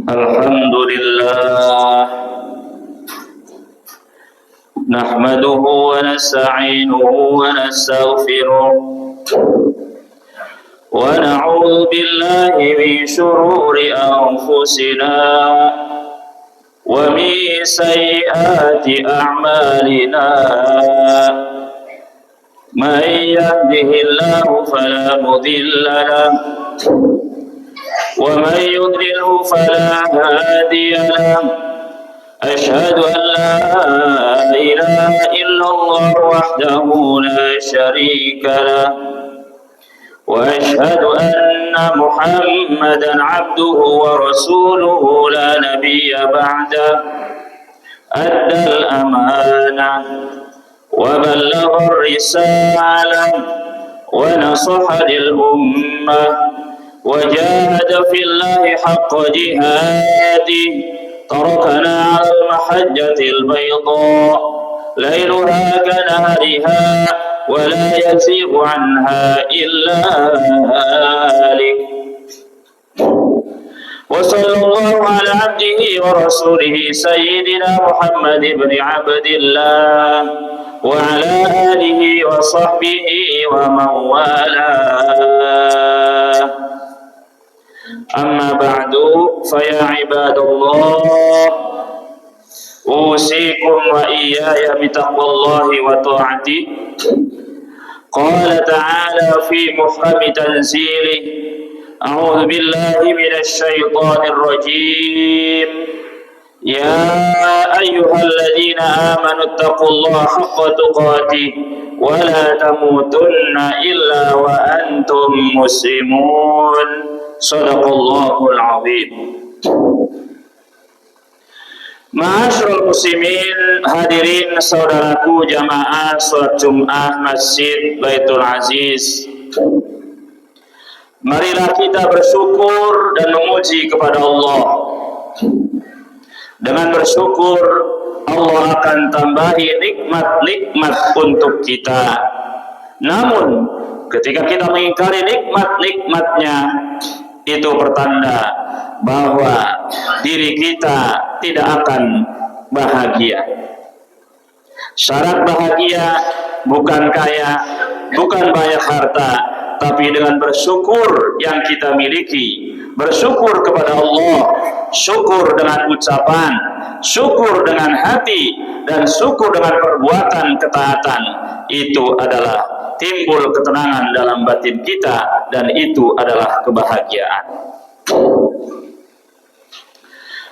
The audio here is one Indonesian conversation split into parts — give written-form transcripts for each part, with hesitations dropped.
Alhamdulillah, nahmaduhu wa nasta'inuhu wa nastaghfiruh wa na'udzu billahi min shururi anfusina wa min sayyiati a'malina. Man yahdihillahu fala mudilla lahu ومن يضلله فلا هادي له. أشهد أن لا إله إلا الله وحده لا شريك له وأشهد أن محمدا عبده ورسوله لا نبي بعده. أدى الأمانة وبلغ الرسالة ونصح للأمة وجاهد في الله حق جهاده. تركنا على المحجة البيضاء ليلها كنهارها ولا يزيغ عنها إلا هالك. وصلى الله على عبده ورسوله سيدنا محمد بن عبد الله وعلى آله وصحبه ومن والاه. أما بعد فيا عباد الله أوصيكم وإياي بتقوى الله وطاعته. قال تعالى في محكم تنزيله: أعوذ بالله من الشيطان الرجيم. يا أيها الذين آمنوا اتقوا الله حق تقاته ولا تموتن إلا وأنتم مسلمون. Sadaqallahul azim. Ma'asyiral muslimin, hadirin saudaraku jamaah salat Jumat Masjid Baitul Aziz. Marilah kita bersyukur dan memuji kepada Allah. Dengan bersyukur, Allah akan tambahi nikmat-nikmat untuk kita. Namun, ketika kita mengingkari nikmat-nikmatnya, itu pertanda bahwa diri kita tidak akan bahagia. Syarat bahagia bukan kaya, bukan banyak harta, tapi dengan bersyukur yang kita miliki. Bersyukur kepada Allah, syukur dengan ucapan, syukur dengan hati, dan syukur dengan perbuatan ketaatan. Itu adalah timbul ketenangan dalam batin kita, dan itu adalah kebahagiaan.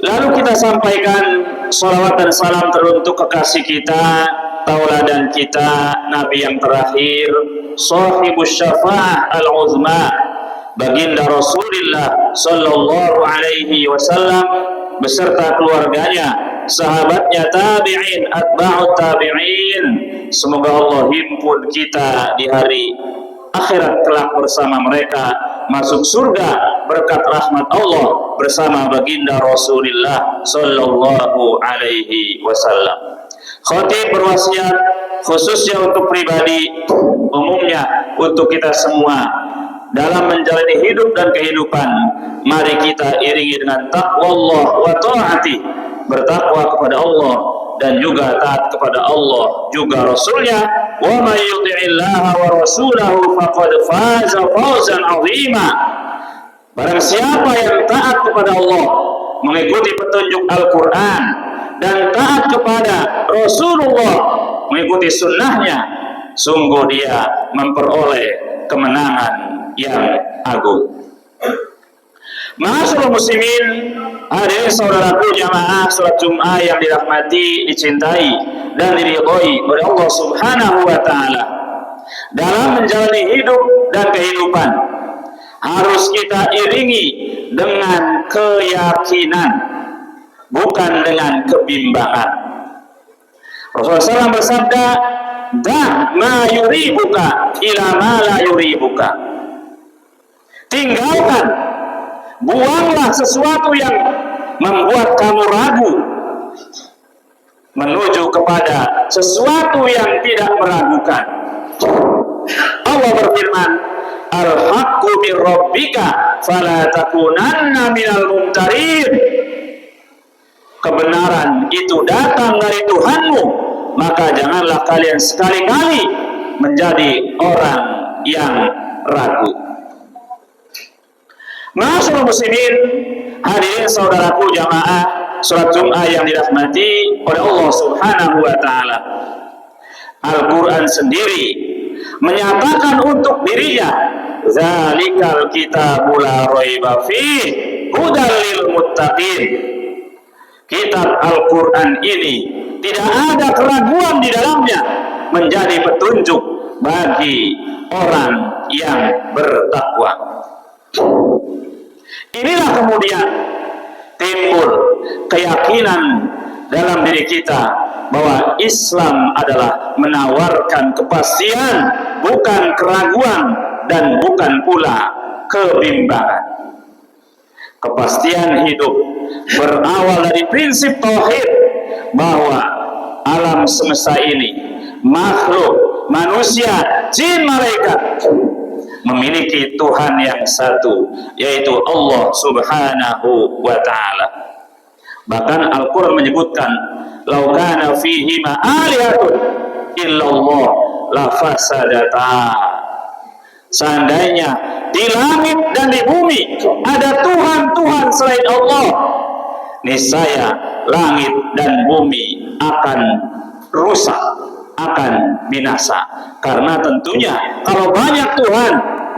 Lalu kita sampaikan salawat dan salam teruntuk kekasih kita, tauladan kita, Nabi yang terakhir, sahibus syafa'ah al-uzma, baginda Rasulullah sallallahu alaihi wasallam beserta keluarganya, sahabatnya, tabi'in, atba'ut tabi'in. Semoga Allah himpun kita di hari akhirat kelak bersama mereka, masuk surga berkat rahmat Allah bersama baginda Rasulullah sallallahu alaihi wasallam. Khatib berwasiat khususnya untuk pribadi, umumnya untuk kita semua, dalam menjalani hidup dan kehidupan, mari kita iringi dengan taqwa Allah wa ta'ati, bertakwa kepada Allah dan juga taat kepada Allah juga Rasulnya. Wa may yuti'illaha wa rasulahu faqad faza fawzan 'azima. Barang siapa yang taat kepada Allah, mengikuti petunjuk Al-Quran, dan taat kepada Rasulullah, mengikuti sunnahnya, sungguh dia memperoleh kemenangan yang agung. Ma'asyiral muslimin, hadirin saudaraku jamaah salat Jumat yang dirahmati, dicintai, dan diridhoi oleh Allah Subhanahu wa taala. Dalam menjalani hidup dan kehidupan, harus kita iringi dengan keyakinan, bukan dengan kebimbangan. Rasulullah SAW bersabda, "Da ma yuribuka ila ma la yuribuka." Tinggalkan, buanglah sesuatu yang membuat kamu ragu menuju kepada sesuatu yang tidak meragukan. Allah berfirman, "Al-haqqu haqqu min rabbika fala takunanna minal mumtarin. Kebenaran itu datang dari Tuhanmu, maka janganlah kalian sekali-kali menjadi orang yang ragu. Ma'asyiral muslimin, hadirin saudaraku jamaah salat Jumat yang dirahmati oleh Allah Subhanahu wa taala. Al-Qur'an sendiri menyatakan untuk dirinya, zalikal kitabul la raiba fihi hudal lil muttaqin. Kitab Al-Quran ini tidak ada keraguan di dalamnya, menjadi petunjuk bagi orang yang bertakwa. Inilah kemudian timbul keyakinan dalam diri kita bahwa Islam adalah menawarkan kepastian, bukan keraguan dan bukan pula kebimbangan. Kepastian hidup berawal dari prinsip tauhid bahwa alam semesta ini, makhluk, manusia, jin, malaikat memiliki Tuhan yang satu, yaitu Allah Subhanahu wa ta'ala. Bahkan Al-Quran menyebutkan, "Lau kana fihi ma alihatun illallah la fasadata." Seandainya di langit dan di bumi ada Tuhan-Tuhan selain Allah, niscaya langit dan bumi akan rusak, akan binasa. Karena tentunya kalau banyak Tuhan,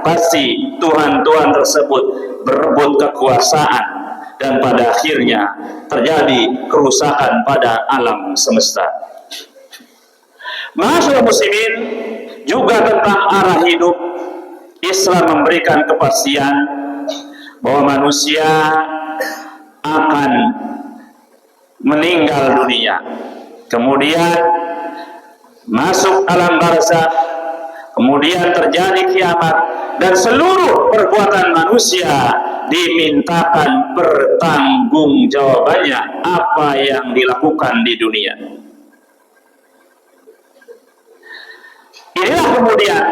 pasti Tuhan-Tuhan tersebut berebut kekuasaan, dan pada akhirnya terjadi kerusakan pada alam semesta. Ma'asyiral muslimin, juga tentang arah hidup, Islam memberikan kepastian bahwa manusia akan meninggal dunia, kemudian masuk alam barzakh, kemudian terjadi kiamat, dan seluruh perbuatan manusia dimintakan pertanggungjawabannya apa yang dilakukan di dunia. Inilah kemudian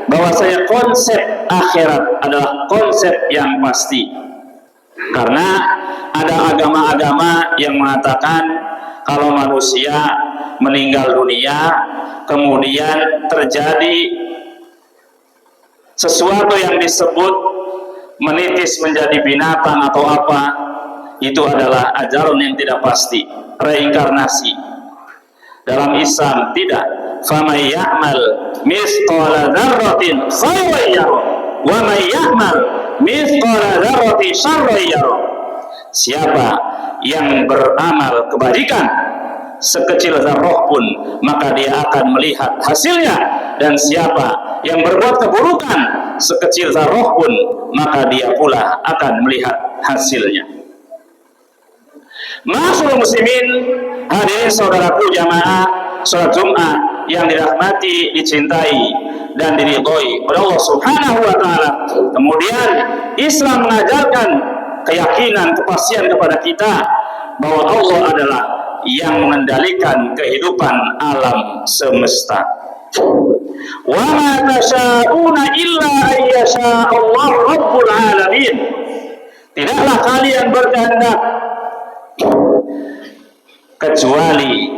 bahwasanya konsep akhirat adalah konsep yang pasti, karena ada agama-agama yang mengatakan kalau manusia meninggal dunia kemudian terjadi sesuatu yang disebut menitis menjadi binatang atau apa, itu adalah ajaran yang tidak pasti, reinkarnasi. Dalam Islam tidak. فَمَنْ يَعْمَلْ مِثْقَالَ ذَرَّةٍ خَيْرًا يَرَهُ وَمَنْ يَعْمَلْ مِثْقَالَ ذَرَّةٍ شَرًّا يَرَهُ. Siapa yang beramal kebajikan sekecil zarrah pun, maka dia akan melihat hasilnya, dan siapa yang berbuat keburukan sekecil zarrah pun, maka dia pula akan melihat hasilnya. Ma'asyiral muslimin, hadirin saudaraku jamaah salat Jumat yang dirahmati, dicintai dan diridhoi oleh Allah Subhanahu wa taala. Kemudian Islam mengajarkan keyakinan, kepastian kepada kita bahwa Allah adalah yang mengendalikan kehidupan alam semesta. Wa ma tasyauna illa ayyasha Allah rabbul alamin. Tidaklah kalian berkehendak kecuali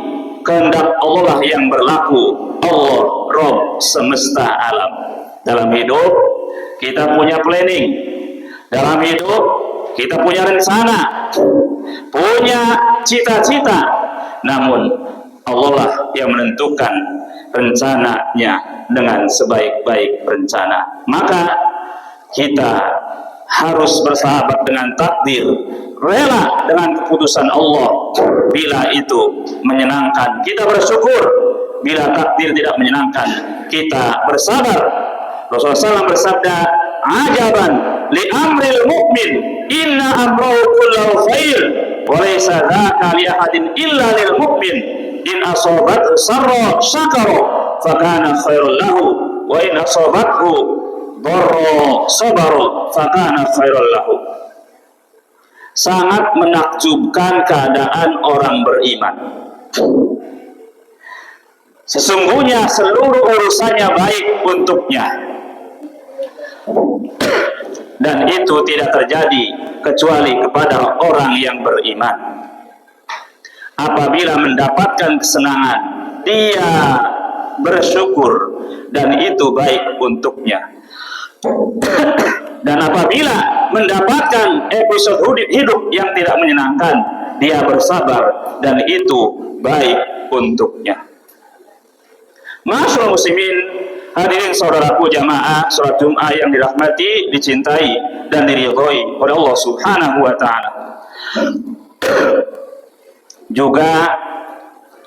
kehendak Allah yang berlaku. Allah Rabb semesta alam. Dalam hidup kita punya planning, dalam hidup kita punya rencana, punya cita-cita, namun Allah lah yang menentukan rencananya dengan sebaik-baik rencana. Maka kita harus bersahabat dengan takdir, rela dengan keputusan Allah. Bila itu menyenangkan, kita bersyukur. Bila takdir tidak menyenangkan, kita bersabar. Rasulullah SAW bersabda, "Ajaban li amril mu'min, inna amrahu kullahu khair, wa laysa dzaka li ahadin illa lil mu'min. In asabathu sarra syakara, fa kana khairul lahu, wa in asabathu dharra sabara, fa kana khairul lahu." Sangat menakjubkan keadaan orang beriman. Sesungguhnya seluruh urusannya baik untuknya. dan itu tidak terjadi kecuali kepada orang yang beriman. Apabila mendapatkan kesenangan, dia bersyukur dan itu baik untuknya. Dan apabila mendapatkan episode hidup yang tidak menyenangkan, dia bersabar dan itu baik untuknya. Masyaallah muslimin, hadirin saudaraku jamaah salat Jumat yang dirahmati, dicintai dan diridhoi oleh Allah Subhanahu wa taala. Juga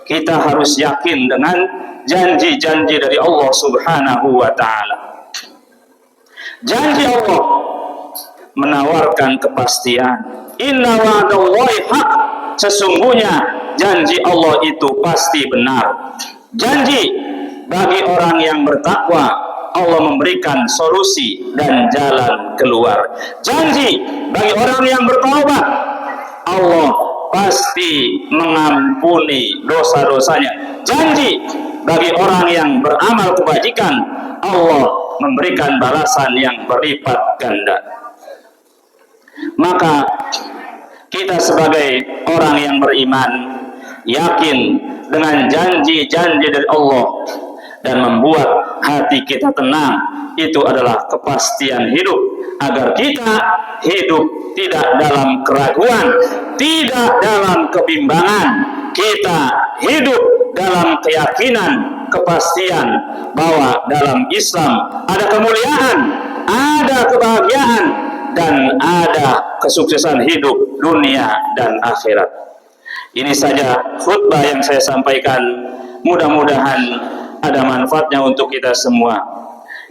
kita harus yakin dengan janji-janji dari Allah Subhanahu wa taala. Janji Allah menawarkan kepastian. Inna wa'dallahi haq. Sesungguhnya janji Allah itu pasti benar. Janji bagi orang yang bertakwa, Allah memberikan solusi dan jalan keluar. Janji bagi orang yang bertaubat, Allah pasti mengampuni dosa-dosanya. Janji bagi orang yang beramal kebajikan, Allah memberikan balasan yang berlipat ganda. Maka kita sebagai orang yang beriman yakin dengan janji-janji dari Allah dan membuat hati kita tenang, itu adalah kepastian hidup, agar kita hidup tidak dalam keraguan, tidak dalam kebimbangan. Kita hidup dalam keyakinan, kepastian bahwa dalam Islam ada kemuliaan, ada kebahagiaan, dan ada kesuksesan hidup dunia dan akhirat. Ini saja khutbah yang saya sampaikan. Mudah-mudahan ada manfaatnya untuk kita semua.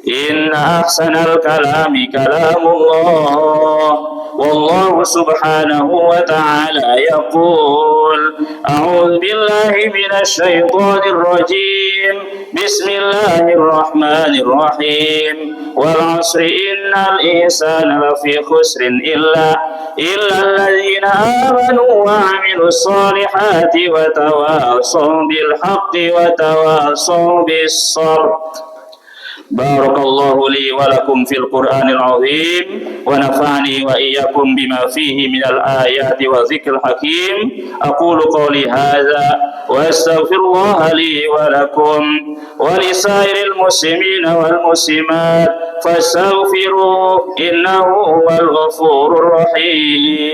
Inna ahsanal kalami kalamullah, wallahu subhanahu wa ta'ala yaqul, a'udzu billahi minasy syaithanir rajim, bismillahirrahmanirrahim, wal 'asri innal insana lafi khusrin illa alladzina amanu wa 'amilus solihati wa tawassaw bil haqqi wa tawassaw bis sabr. Barakallahu li wa lakum fil Qur'anil azim wa nafa'ani wa iyyakum bima fihi minal ayati wa dzikril hakim. Aqulu qawli hadza wa astaghfirullaha li wa lakum wa lisairil muslimina wal muslimat fastaghfiruhu innahu huwal ghafurur rahim.